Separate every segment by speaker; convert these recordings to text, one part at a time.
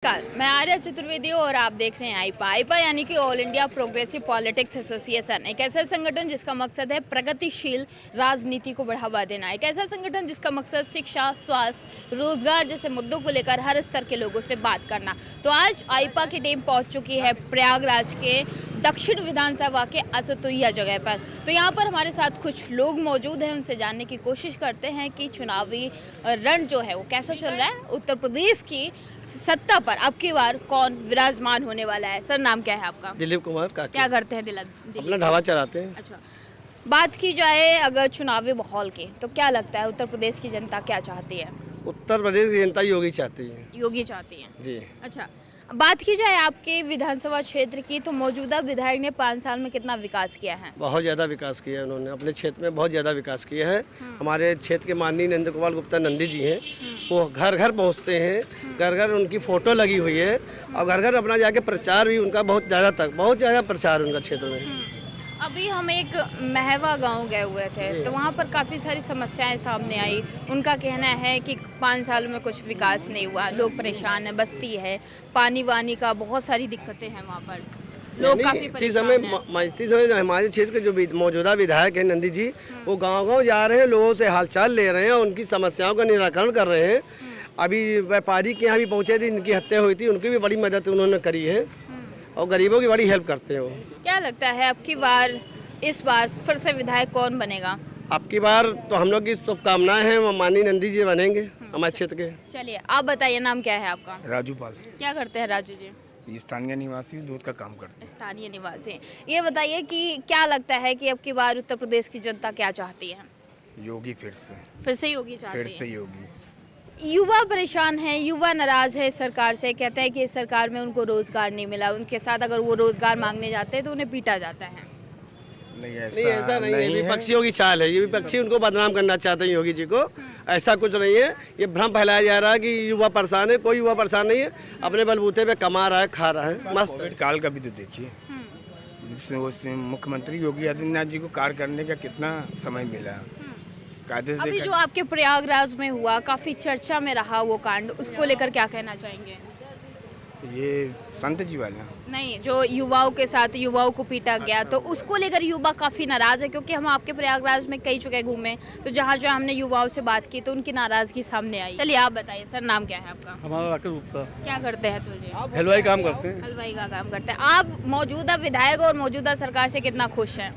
Speaker 1: नमस्कार, मैं आर्या चतुर्वेदी और आप देख रहे हैं आईपा यानी कि all India progressive politics association. एक ऐसा संगठन जिसका मकसद है प्रगतिशील राजनीति को बढ़ावा देना। एक ऐसा संगठन जिसका मकसद शिक्षा, स्वास्थ्य, रोजगार जैसे मुद्दों को लेकर हर स्तर के लोगों से बात करना। तो आज आईपा की टीम पहुंच चुकी है प्रयागराज के दक्षिण विधानसभा के असतुइया जगह पर। तो यहाँ पर हमारे साथ कुछ लोग मौजूद हैं, उनसे जानने की कोशिश करते हैं कि चुनावी रण जो है वो कैसा चल रहा है। उत्तर प्रदेश की सत्ता पर अब की बार कौन विराजमान होने वाला है? सर, नाम क्या है आपका?
Speaker 2: दिलीप कुमार का।
Speaker 1: क्या करते हैं
Speaker 2: अपना ढाबा चलाते हैं।
Speaker 1: अच्छा, बात की जाए अगर चुनावी माहौल की, तो क्या लगता है उत्तर प्रदेश की जनता क्या चाहती है?
Speaker 2: उत्तर प्रदेश की जनता योगी चाहती है।
Speaker 1: योगी चाहती है
Speaker 2: जी।
Speaker 1: अच्छा, बात की जाए आपके विधानसभा क्षेत्र की, तो मौजूदा विधायक ने 5 साल में कितना विकास किया है? बहुत
Speaker 2: ज़्यादा विकास किया है उन्होंने, अपने क्षेत्र में बहुत ज़्यादा विकास किया है। हमारे क्षेत्र के माननीय नंद कुमार गुप्ता नंदी जी हैं, वो घर घर पहुंचते हैं, घर घर उनकी फ़ोटो लगी हुई है और घर घर अपना जाके प्रचार भी उनका बहुत ज़्यादा प्रचार उनका क्षेत्र में।
Speaker 1: अभी हम एक महवा गांव गए हुए थे, तो वहाँ पर काफ़ी सारी समस्याएं सामने आई। उनका कहना है कि 5 साल में कुछ विकास नहीं हुआ, लोग परेशान हैं, बस्ती है, पानी वानी का बहुत सारी दिक्कतें हैं वहाँ पर, लोग काफ़ी परेशान हैं।
Speaker 2: इसी समय हमारे क्षेत्र के जो मौजूदा विधायक हैं नंदी जी, वो गाँव-गाँव जा रहे हैं, लोगों से हालचाल ले रहे हैं, उनकी समस्याओं का निराकरण कर रहे हैं। अभी व्यापारी के यहाँ भी पहुँचे थे, इनकी हत्या हुई थी, उनकी भी बड़ी मदद उन्होंने करी है और गरीबों की बड़ी हेल्प करते हैं वो।
Speaker 1: क्या लगता है अब की बार, इस बार फिर से विधायक कौन बनेगा?
Speaker 2: अब की बार तो हम लोग की शुभकामनाएं हैं, माननीय नंदी जी बनेंगे हमारे क्षेत्र के।
Speaker 1: चलिए, आप बताइए, नाम क्या है आपका?
Speaker 3: राजू पाल।
Speaker 1: क्या करते हैं राजू जी?
Speaker 3: स्थानीय निवासी, दूध का काम करते हैं।
Speaker 1: स्थानीय निवासी। ये बताइए कि क्या लगता है कि अब की बार उत्तर प्रदेश की जनता क्या चाहती है?
Speaker 3: योगी फिर
Speaker 1: से योगी चाहती है।
Speaker 3: फिर से योगी।
Speaker 1: युवा परेशान है, युवा नाराज है सरकार से, कहते हैं कि इस सरकार में उनको रोजगार नहीं मिला, उनके साथ अगर वो रोजगार मांगने जाते हैं तो उन्हें पीटा जाता है।
Speaker 2: नहीं, ऐसा नहीं है। विपक्षियों की चाल है, ये विपक्षी उनको बदनाम करना चाहते हैं योगी जी को। ऐसा कुछ नहीं है, ये भ्रम फैलाया जा रहा है कि युवा परेशान है। कोई युवा परेशान नहीं है, अपने बलबूते पे कमा रहा है, खा रहा है, मस्त।
Speaker 3: कोविड काल का भी तो देखिए, मुख्यमंत्री योगी आदित्यनाथ जी को कार्य करने का कितना समय मिला।
Speaker 1: अभी जो आपके प्रयागराज में हुआ, काफी चर्चा में रहा वो कांड, उसको लेकर क्या कहना चाहेंगे?
Speaker 3: ये संत जी वाला
Speaker 1: नहीं, जो युवाओं के साथ युवाओं को पीटा गया, तो उसको लेकर युवा काफी नाराज है, क्योंकि हम आपके प्रयागराज में कई जगह घूमे, तो जहाँ जहाँ हमने युवाओं से बात की तो उनकी नाराजगी सामने आई। चलिए, आप बताइए सर, नाम क्या है आपका?
Speaker 4: हमारा राकेश गुप्ता।
Speaker 1: क्या करते हैं तुझे?
Speaker 4: हलवाई काम करते हैं।
Speaker 1: हलवाई का काम करते हैं। आप मौजूदा विधायक और मौजूदा सरकार से कितना खुश हैं?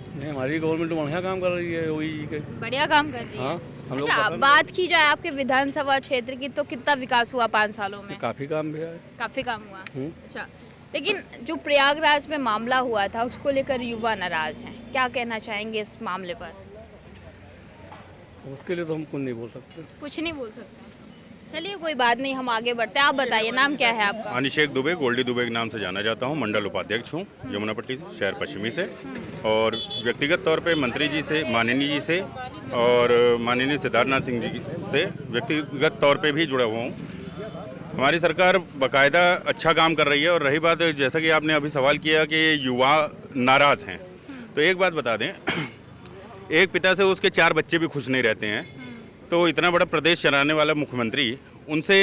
Speaker 4: नहीं, हमारी गवर्नमेंट तो बढ़िया काम कर रही है, योगी जी के।
Speaker 1: बढ़िया काम कर रही है।
Speaker 4: हाँ, हम लोग
Speaker 1: अच्छा, बात की जाए आपके विधानसभा क्षेत्र की, तो कितना विकास हुआ 5 सालों में?
Speaker 4: काफी काम भी है।
Speaker 1: काफी काम हुआ। अच्छा, लेकिन जो प्रयागराज में मामला हुआ था, उसको लेकर युवा नाराज हैं, क्या कहना चाहेंगे इस मामले पर?
Speaker 4: उसके लिए तो हम कुछ नहीं बोल सकते।
Speaker 1: कुछ नहीं बोल सकते। चलिए, कोई बात नहीं, हम आगे बढ़ते हैं। आप बताइए, नाम क्या है आपका?
Speaker 5: अनिशेक दुबे, गोल्डी दुबे के नाम से जाना जाता हूँ। मंडल उपाध्यक्ष हूँ यमुनापट्टी शहर पश्चिमी से, और व्यक्तिगत तौर पे मंत्री जी से, माननीय जी से और माननीय सिद्धार्थनाथ सिंह जी से व्यक्तिगत तौर पे भी जुड़ा हुआ हूँ। हमारी सरकार बाकायदा अच्छा काम कर रही है। और रही बात, जैसा कि आपने अभी सवाल किया कि युवा नाराज़ हैं, तो एक बात बता दें, एक पिता से उसके 4 बच्चे भी खुश नहीं रहते हैं, तो इतना बड़ा प्रदेश चलाने वाला मुख्यमंत्री, उनसे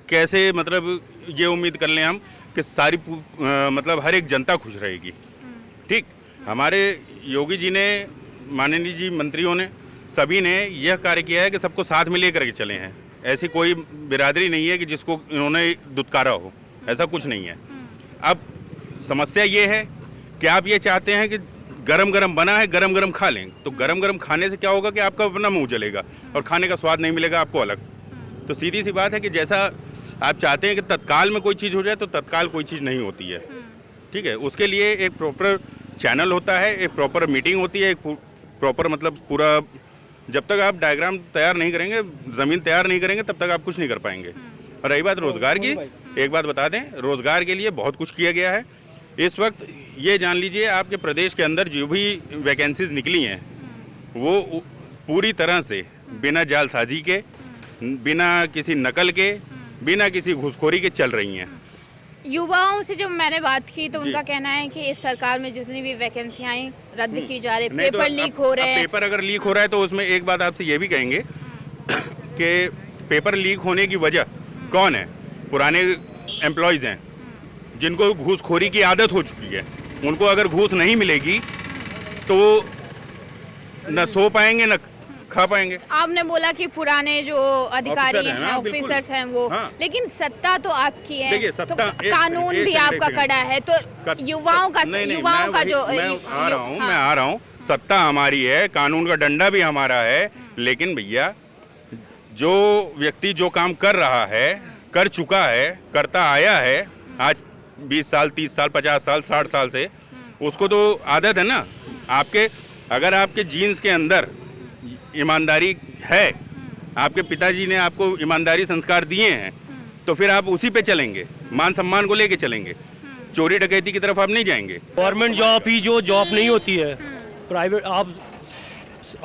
Speaker 5: कैसे मतलब ये उम्मीद कर लें हम कि सारी मतलब हर एक जनता खुश रहेगी? ठीक, हमारे योगी जी ने, माननीय जी मंत्रियों ने, सभी ने यह कार्य किया है कि सबको साथ में लेकर के चले हैं। ऐसी कोई बिरादरी नहीं है कि जिसको इन्होंने दुत्कारा हो, ऐसा कुछ नहीं है। अब समस्या ये है कि आप ये चाहते हैं कि गरम गरम बना है, गरम गरम खा लें, तो गरम गरम खाने से क्या होगा कि आपका अपना मुंह जलेगा और खाने का स्वाद नहीं मिलेगा आपको अलग। तो सीधी सी बात है कि जैसा आप चाहते हैं कि तत्काल में कोई चीज़ हो जाए, तो तत्काल कोई चीज़ नहीं होती है। ठीक है, उसके लिए एक प्रॉपर चैनल होता है, एक प्रॉपर मीटिंग होती है, एक प्रॉपर मतलब पूरा, जब तक आप डायग्राम तैयार नहीं करेंगे, ज़मीन तैयार नहीं करेंगे, तब तक आप कुछ नहीं कर पाएंगे। और रही बात रोज़गार की, एक बात बता दें, रोज़गार के लिए बहुत कुछ किया गया है। इस वक्त ये जान लीजिए, आपके प्रदेश के अंदर जो भी वैकेंसीज निकली हैं, वो पूरी तरह से बिना जालसाजी के, बिना किसी नकल के, बिना किसी घूसखोरी के चल रही हैं।
Speaker 1: युवाओं से जब मैंने बात की, तो उनका कहना है कि इस सरकार में जितनी भी वैकेंसियाँ आई रद्द की जा रही, पेपर लीक हो रहे हैं।
Speaker 5: पेपर अगर लीक हो रहा है तो उसमें एक बात आपसे ये भी कहेंगे कि पेपर लीक होने की वजह कौन है? पुराने एम्प्लॉयज़ हैं जिनको घूसखोरी की आदत हो चुकी है, उनको अगर घूस नहीं मिलेगी तो वो न सो पाएंगे न खा पाएंगे।
Speaker 1: आपने बोला कि पुराने जो अधिकारी
Speaker 5: ऑफिसर हैं,
Speaker 1: हैं,
Speaker 5: हाँ, बिल्कुल।
Speaker 1: ऑफिसर्स हैं वो,
Speaker 5: हाँ।
Speaker 1: लेकिन सत्ता तो आपकी है।
Speaker 5: देखिए,
Speaker 1: तो
Speaker 5: सत्ता
Speaker 1: कानून भी आपका कड़ा है, तो युवाओं का
Speaker 5: नहीं,
Speaker 1: युवाओं का जो
Speaker 5: मैं आ रहा हूँ,
Speaker 1: हाँ।
Speaker 5: मैं आ रहा हूँ। सत्ता हमारी है, कानून का डंडा भी हमारा है, लेकिन भैया जो व्यक्ति जो काम कर रहा है, कर चुका है, करता आया है आज 20 साल 30 साल 50 साल 60 साल से, उसको तो आदत है ना। आपके अगर आपके जीन्स के अंदर ईमानदारी है, आपके पिताजी ने आपको ईमानदारी संस्कार दिए हैं, तो फिर आप उसी पे चलेंगे, मान सम्मान को लेके चलेंगे, चोरी डकैती की तरफ आप नहीं जाएंगे।
Speaker 6: गवर्नमेंट जॉब ही जो जॉब नहीं होती है, प्राइवेट आप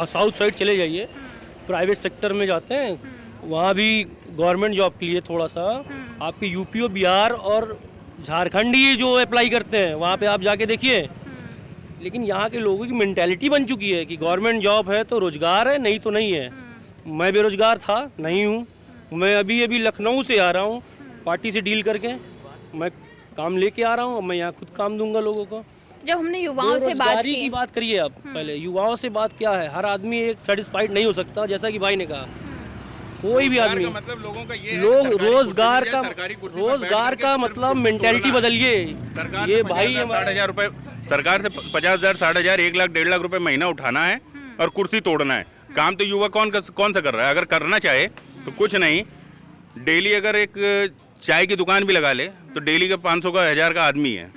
Speaker 6: साउथ साइड चले जाइए, प्राइवेट सेक्टर में जाते हैं, वहाँ भी गवर्नमेंट जॉब के लिए थोड़ा सा आपके यूपी और बिहार और झारखंड ही जो अप्लाई करते हैं, वहाँ पे आप जाके देखिए। लेकिन यहाँ के लोगों की मेंटालिटी बन चुकी है कि गवर्नमेंट जॉब है तो रोजगार है, नहीं तो नहीं है। मैं बेरोजगार था, नहीं हूँ। मैं अभी लखनऊ से आ रहा हूँ पार्टी से डील करके, मैं काम लेके आ रहा हूँ, मैं यहाँ खुद काम दूंगा लोगों को।
Speaker 1: जब हमने युवाओं से बात
Speaker 6: बेरोजगारी
Speaker 1: की,
Speaker 6: की बात करिए आप पहले, युवाओं से बात क्या है, हर आदमी एक सेटिस्फाइड नहीं हो सकता, जैसा कि भाई ने कहा, कोई भी आदमी।
Speaker 5: मतलब लोगों का ये है,
Speaker 6: लोग
Speaker 5: सरकारी
Speaker 6: रोजगार
Speaker 5: कुर्सी
Speaker 6: का
Speaker 5: मिले, सरकारी कुर्सी पर बैठ करके
Speaker 6: मतलब मेंटेलिटी
Speaker 5: तोड़ना है।
Speaker 6: बदलिए।
Speaker 5: सरकार
Speaker 6: ये
Speaker 5: से
Speaker 6: भाई
Speaker 5: 50,000 60,000 रुपए, सरकार से 50,000 60,000 1 लाख 1.5 लाख रुपए महीना उठाना है और कुर्सी तोड़ना है। काम तो युवा कौन सा कर रहा है? अगर करना चाहे तो कुछ नहीं, डेली अगर एक चाय की दुकान भी लगा ले तो डेली का 500 का 1000 का आदमी है।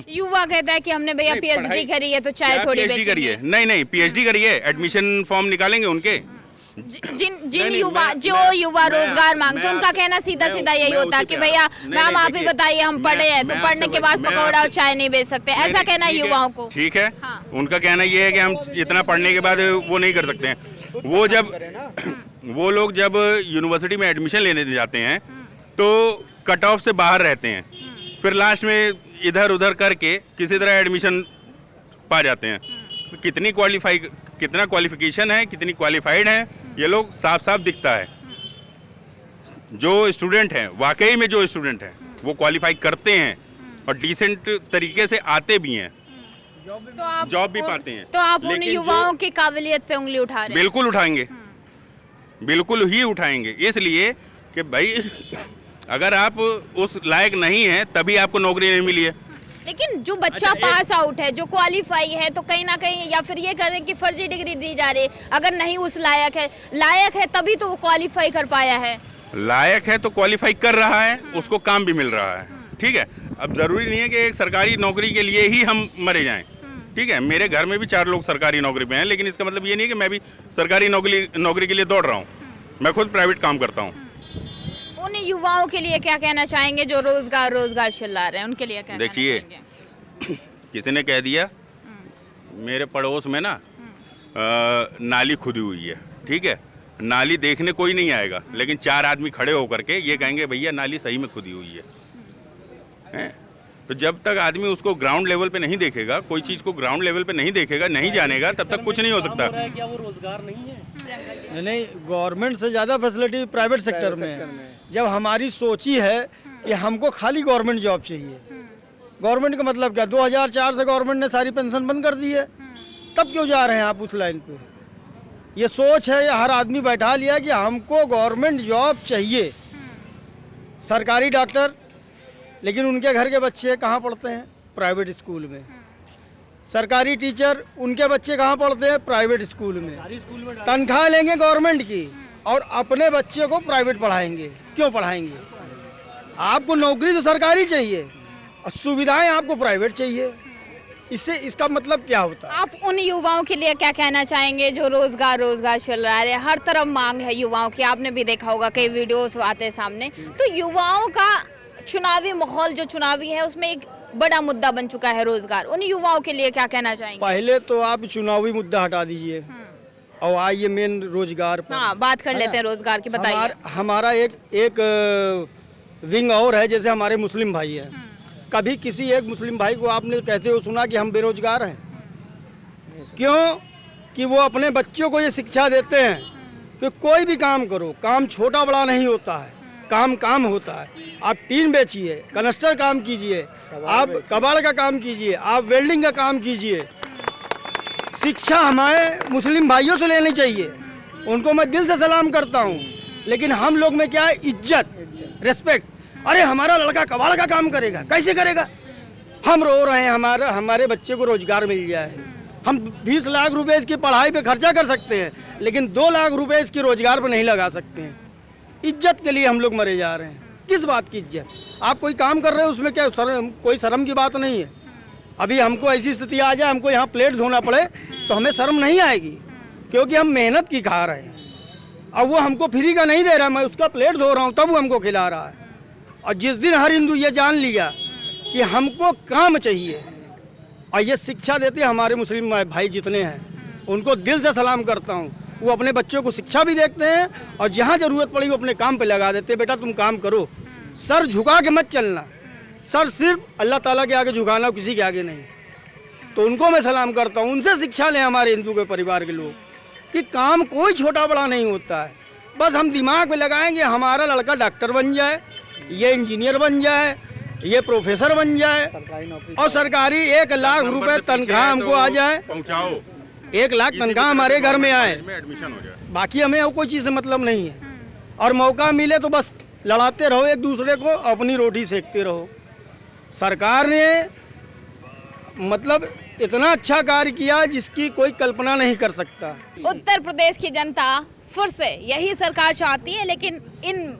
Speaker 1: युवा कहता है कि हमने भैया
Speaker 5: नहीं,
Speaker 1: पीएचडी
Speaker 5: पढ़ाई-
Speaker 1: करी है तो चाय
Speaker 5: क्या
Speaker 1: थोड़ी
Speaker 5: PhD करी
Speaker 1: बेचेंगे।
Speaker 5: है? नहीं पीएचडी करिए, एडमिशन फॉर्म निकालेंगे उनके।
Speaker 1: जिन
Speaker 5: नहीं,
Speaker 1: युवा
Speaker 5: मैं-
Speaker 1: जो
Speaker 5: मैं-
Speaker 1: युवा
Speaker 5: मैं-
Speaker 1: रोजगार मांगते हैं,
Speaker 5: मैं-
Speaker 1: उनका कहना सीधा
Speaker 5: मैं-
Speaker 1: सीधा यही
Speaker 5: मैं
Speaker 1: होता है
Speaker 5: उसी
Speaker 1: कि
Speaker 5: पे
Speaker 1: भैया
Speaker 5: आ रहा हूँ।
Speaker 1: मैम आप ही
Speaker 5: देखिए,
Speaker 1: बताइए, हम पढ़े हैं तो
Speaker 5: मैं
Speaker 1: पढ़ने
Speaker 5: आपसे
Speaker 1: के बाद
Speaker 5: मैं
Speaker 1: पकौड़ा और
Speaker 5: आपसे-
Speaker 1: चाय नहीं बेच सकते,
Speaker 5: नहीं,
Speaker 1: ऐसा
Speaker 5: नहीं,
Speaker 1: कहना है
Speaker 5: ठीक है,
Speaker 1: युवाओं को।
Speaker 5: ठीक है।
Speaker 1: हाँ।
Speaker 5: उनका कहना ये है कि हम इतना पढ़ने के बाद वो नहीं कर सकते हैं। वो लोग जब यूनिवर्सिटी में एडमिशन लेने जाते हैं तो कट ऑफ से बाहर रहते हैं, फिर लास्ट में इधर उधर करके किसी तरह एडमिशन पा जाते हैं। कितना क्वालिफिकेशन है, कितनी क्वालिफाइड है, ये लोग साफ साफ दिखता है। जो स्टूडेंट हैं, वाकई में जो स्टूडेंट हैं वो क्वालिफाई करते हैं और डिसेंट तरीके से आते भी हैं,
Speaker 1: तो आप
Speaker 5: जॉब भी पाते हैं।
Speaker 1: तो आप उन
Speaker 5: लेकिन जो-
Speaker 1: युवाओं की काबिलियत पे उंगली उठा रहे हैं।
Speaker 5: बिल्कुल उठाएंगे, बिल्कुल ही उठाएंगे, इसलिए कि भाई अगर आप उस लायक नहीं हैं तभी आपको नौकरी नहीं मिली है।
Speaker 1: लेकिन जो बच्चा
Speaker 5: अच्छा,
Speaker 1: पास आउट है, जो क्वालिफाई है, तो कहीं ना कहीं या फिर ये करें कि फर्जी डिग्री दी जा रही है। अगर नहीं उस लायक है तभी तो वो क्वालिफाई कर पाया है।
Speaker 5: लायक है तो क्वालिफाई कर रहा है, उसको काम भी मिल रहा है, ठीक है। अब ज़रूरी नहीं है कि एक सरकारी नौकरी के लिए ही हम मरे जाएं, ठीक है। मेरे घर में भी 4 लोग सरकारी नौकरी पे हैं, लेकिन इसका मतलब ये नहीं है कि मैं भी सरकारी नौकरी के लिए दौड़ रहा हूँ। मैं खुद प्राइवेट काम करता हूँ।
Speaker 1: उन युवाओं के लिए क्या कहना चाहेंगे जो रोजगार चिल्ला रहे हैं, उनके लिए क्या कहना
Speaker 5: देखिए,
Speaker 1: चाहेंगे?
Speaker 5: किसी ने कह दिया मेरे पड़ोस में ना नाली खुदी हुई है, ठीक है। नाली देखने कोई नहीं आएगा, लेकिन 4 आदमी खड़े होकर के ये कहेंगे भैया नाली सही में खुदी हुई है, हैं? तो जब तक आदमी उसको ग्राउंड लेवल पे नहीं देखेगा, कोई चीज़ को ग्राउंड लेवल पे नहीं देखेगा, नहीं जानेगा, तब तक कुछ नहीं हो सकता।
Speaker 6: क्या वो रोजगार नहीं है?
Speaker 7: नहीं, गवर्नमेंट से ज़्यादा फैसिलिटी प्राइवेट सेक्टर में है। जब हमारी सोच ही है कि हमको खाली गवर्नमेंट जॉब चाहिए। गवर्नमेंट का मतलब क्या, 2004 से गवर्नमेंट ने सारी पेंशन बंद कर दी है, तब क्यों जा रहे हैं आप उस लाइन पे? ये सोच है, ये हर आदमी बैठा लिया कि हमको गवर्नमेंट जॉब चाहिए। सरकारी डॉक्टर, लेकिन उनके घर के बच्चे कहाँ पढ़ते हैं? प्राइवेट स्कूल में। सरकारी टीचर, उनके बच्चे कहाँ पढ़ते हैं? प्राइवेट स्कूल में। तनख्वाह लेंगे गवर्नमेंट की और अपने बच्चे को प्राइवेट पढ़ाएंगे। क्यों पढ़ाएंगे? आपको नौकरी तो सरकारी चाहिए और सुविधाएं आपको प्राइवेट चाहिए। इससे इसका मतलब क्या होता है?
Speaker 1: आप उन युवाओं के लिए क्या कहना चाहेंगे जो रोजगार चल रहा है? हर तरफ मांग है युवाओं की, आपने भी देखा होगा, कई वीडियोस आते हैं सामने। तो युवाओं का चुनावी माहौल जो चुनावी है उसमें एक बड़ा मुद्दा बन चुका है रोजगार। उन युवाओं के लिए क्या कहना चाहेंगे?
Speaker 7: पहले तो आप चुनावी मुद्दा हटा दीजिए और आइए मेन रोजगार पर।
Speaker 1: हाँ, बात कर लेते हैं रोजगार की, बताइए।
Speaker 7: हमारा एक विंग और है, जैसे हमारे मुस्लिम भाई हैं। कभी किसी एक मुस्लिम भाई को आपने कहते हो सुना कि हम बेरोजगार हैं? क्यों? कि वो अपने बच्चों को ये शिक्षा देते हैं कि कोई भी काम करो, काम छोटा बड़ा नहीं होता है, काम होता है। आप टीन बेचिए, कनस्टर काम कीजिए, आप कबाड़ का काम कीजिए, आप वेल्डिंग का काम कीजिए। शिक्षा हमारे मुस्लिम भाइयों से लेनी चाहिए, उनको मैं दिल से सलाम करता हूँ। लेकिन हम लोग में क्या है, इज्जत, रिस्पेक्ट। अरे हमारा लड़का कबाड़ का काम करेगा, कैसे करेगा? हम रो रहे हैं हमारे बच्चे को रोजगार मिल जाए। हम 20 लाख रुपए इसकी पढ़ाई पे खर्चा कर सकते हैं, लेकिन 2 लाख रुपए इसकी रोजगार पे नहीं लगा सकते हैं। इज्जत के लिए हम लोग मरे जा रहे हैं। किस बात की इज्जत? आप कोई काम कर रहे हो उसमें क्या कोई शर्म की बात नहीं है। अभी हमको ऐसी स्थिति आ जाए, हमको यहाँ प्लेट धोना पड़े तो हमें शर्म नहीं आएगी, क्योंकि हम मेहनत की खा रहे हैं। अब वो हमको फ्री का नहीं दे रहा, मैं उसका प्लेट धो रहा हूँ तब वो हमको खिला रहा है। और जिस दिन हर हिंदू ये जान लिया कि हमको काम चाहिए और ये शिक्षा देते हमारे मुस्लिम भाई जितने हैं, उनको दिल से सलाम करता हूँ। वो अपने बच्चों को शिक्षा भी देखते हैं और जहाँ ज़रूरत पड़ी वो अपने काम पे लगा देते हैं। बेटा तुम काम करो, सर झुका के मत चलना, सर सिर्फ अल्लाह ताला के आगे झुकाना, किसी के आगे नहीं। तो उनको मैं सलाम करता हूँ। उनसे शिक्षा लें हमारे हिंदू के परिवार के लोग कि काम कोई छोटा बड़ा नहीं होता है। बस हम दिमाग में लगाएंगे हमारा लड़का डॉक्टर बन जाए, ये इंजीनियर बन जाए, ये प्रोफेसर बन जाए और सरकारी 1 लाख रुपए तनख्वाह हमको आ जाए,
Speaker 5: पहुंचाओ,
Speaker 7: 1 लाख तनख्वाह हमारे घर में आए,
Speaker 5: एडमिशन हो जाए।
Speaker 7: बाकी हमें और कोई चीज़ से मतलब नहीं है। और मौका मिले तो बस लड़ाते रहो एक दूसरे को, अपनी रोटी सेकते रहो। सरकार ने मतलब इतना अच्छा कार्य किया जिसकी कोई कल्पना नहीं कर सकता।
Speaker 1: उत्तर प्रदेश की जनता फिर से यही सरकार चाहती है, लेकिन इन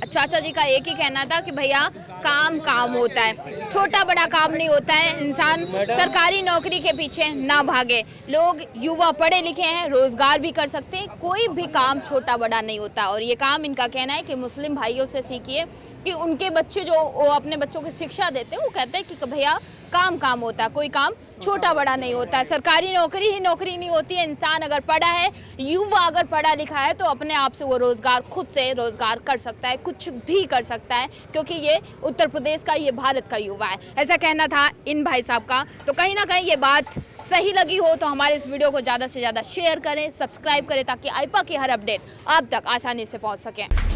Speaker 1: चाचा जी का एक ही कहना था कि भैया काम होता है, छोटा बड़ा काम नहीं होता है। इंसान सरकारी नौकरी के पीछे ना भागे। लोग युवा पढ़े लिखे हैं, रोजगार भी कर सकते हैं, कोई भी काम छोटा बड़ा नहीं होता। और ये काम इनका कहना है कि मुस्लिम भाइयों से सीखिए कि उनके बच्चे जो वो अपने बच्चों को शिक्षा देते हैं, वो कहते हैं कि भैया काम होता है, कोई काम छोटा बड़ा नहीं होता है। सरकारी नौकरी ही नौकरी नहीं होती है। इंसान अगर पढ़ा है, युवा अगर पढ़ा लिखा है, तो अपने आप से वो रोजगार खुद से रोजगार कर सकता है, कुछ भी कर सकता है, क्योंकि ये उत्तर प्रदेश का, ये भारत का युवा है। ऐसा कहना था इन भाई साहब का। तो कहीं ना कहीं ये बात सही लगी हो तो हमारे इस वीडियो को ज़्यादा से ज़्यादा शेयर करें, सब्सक्राइब करें, ताकि आईपा की हर अपडेट आप तक आसानी से पहुँच सकें।